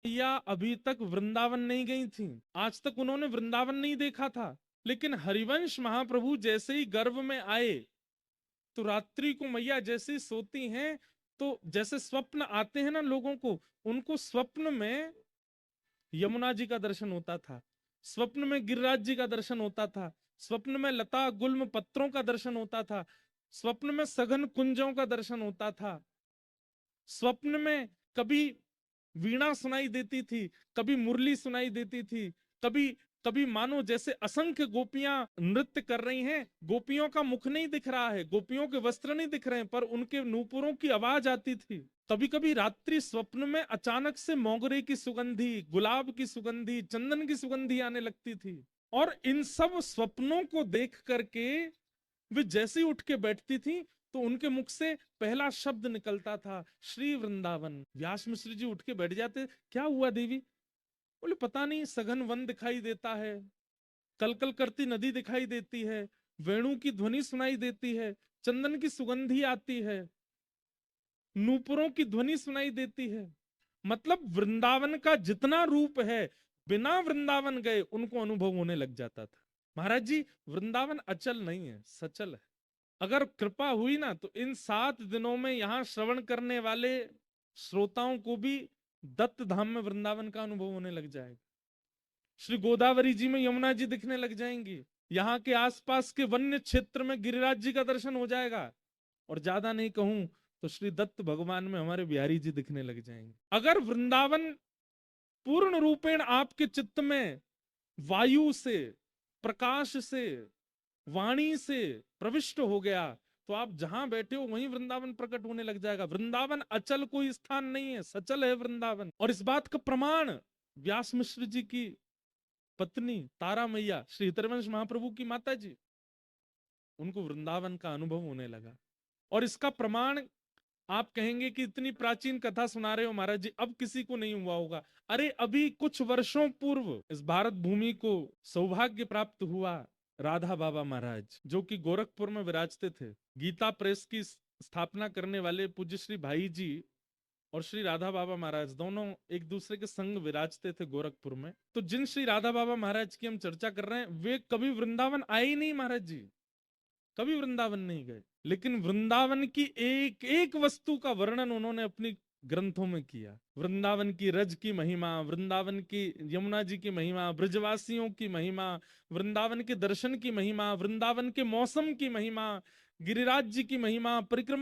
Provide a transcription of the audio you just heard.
या अभी तक वृंदावन नहीं गई थी, आज तक उन्होंने वृंदावन नहीं देखा था। लेकिन हरिवंश महाप्रभु जैसे ही गर्भ में आए तो रात्रि को मैया जैसे ही सोती हैं तो जैसे स्वप्न आते हैं ना लोगों को, उनको स्वप्न में यमुना जी का दर्शन होता था, स्वप्न में गिरिराज जी का दर्शन होता था, स्वप्न में लता गुल्म पत्रों का दर्शन होता था, स्वप्न में सघन कुंजों का दर्शन होता था, स्वप्न में कभी वीणा सुनाई देती थी, कभी मुरली सुनाई देती थी, कभी कभी मानो जैसे असंख्य गोपियां नृत्य कर रही हैं, गोपियों का मुख नहीं दिख रहा है, गोपियों के वस्त्र नहीं दिख रहे हैं, पर उनके नूपुरों की आवाज आती थी। कभी कभी रात्रि स्वप्न में अचानक से मोगरे की सुगंधी, गुलाब की सुगंधी, चंदन की सुगंधी आने लगती थी। और इन सब स्वप्नों को देख करके वे जैसे ही उठ के बैठती थी तो उनके मुख से पहला शब्द निकलता था श्री वृंदावन। व्यास मिश्र जी उठ के बैठ जाते, क्या हुआ देवी? बोले पता नहीं, सघन वन दिखाई देता है, कलकल करती नदी दिखाई देती है, वेणु की ध्वनि सुनाई देती है, चंदन की सुगंधी आती है, नूपुरों की ध्वनि सुनाई देती है। मतलब वृंदावन का जितना रूप है, बिना वृंदावन गए उनको अनुभव होने लग जाता था। महाराज जी, वृंदावन अचल नहीं है, सचल है। अगर कृपा हुई ना तो इन 7 दिनों में यहां श्रवण करने वाले श्रोताओं को भी दत्त धाम में वृंदावन का अनुभव होने लग जाएगा। श्री गोदावरी जी में यमुना जी दिखने लग जाएंगी, यहाँ के आसपास के वन्य क्षेत्र में गिरिराज जी का दर्शन हो जाएगा, और ज्यादा नहीं कहूं तो श्री दत्त भगवान में हमारे बिहारी जी दिखने लग जाएंगे। अगर वृंदावन पूर्ण रूपेण आपके चित्त में वायु से, प्रकाश से, वाणी से प्रविष्ट हो गया तो आप जहां बैठे हो वहीं वृंदावन प्रकट होने लग जाएगा। वृंदावन अचल कोई स्थान नहीं है, सचल है वृंदावन। और इस बात का प्रमाण व्यास मिश्र जी की पत्नी तारा मैया, श्री हितरवंश महाप्रभु की माता जी, उनको वृंदावन का अनुभव होने लगा। और इसका प्रमाण आप कहेंगे कि इतनी प्राचीन कथा सुना रहे हो महाराज जी, अब किसी को नहीं हुआ होगा। अरे अभी कुछ वर्षों पूर्व इस भारत भूमि को सौभाग्य प्राप्त हुआ राधा बाबा महाराज, जो कि गोरखपुर में विराजते थे। गीता प्रेस की स्थापना करने वाले पूज्य श्री भाई जी और श्री राधा बाबा महाराज दोनों एक दूसरे के संग विराजते थे गोरखपुर में। तो जिन श्री राधा बाबा महाराज की हम चर्चा कर रहे हैं वे कभी वृंदावन आए ही नहीं महाराज जी, कभी वृंदावन नहीं गए। लेकिन वृंदावन की एक एक वस्तु का वर्णन उन्होंने अपनी ग्रंथों में किया। वृंदावन की रज की महिमा, वृंदावन की यमुना जी की महिमा, ब्रजवासियों की महिमा, वृंदावन के दर्शन की महिमा, वृंदावन के मौसम की महिमा, गिरिराज जी की महिमा, परिक्रमा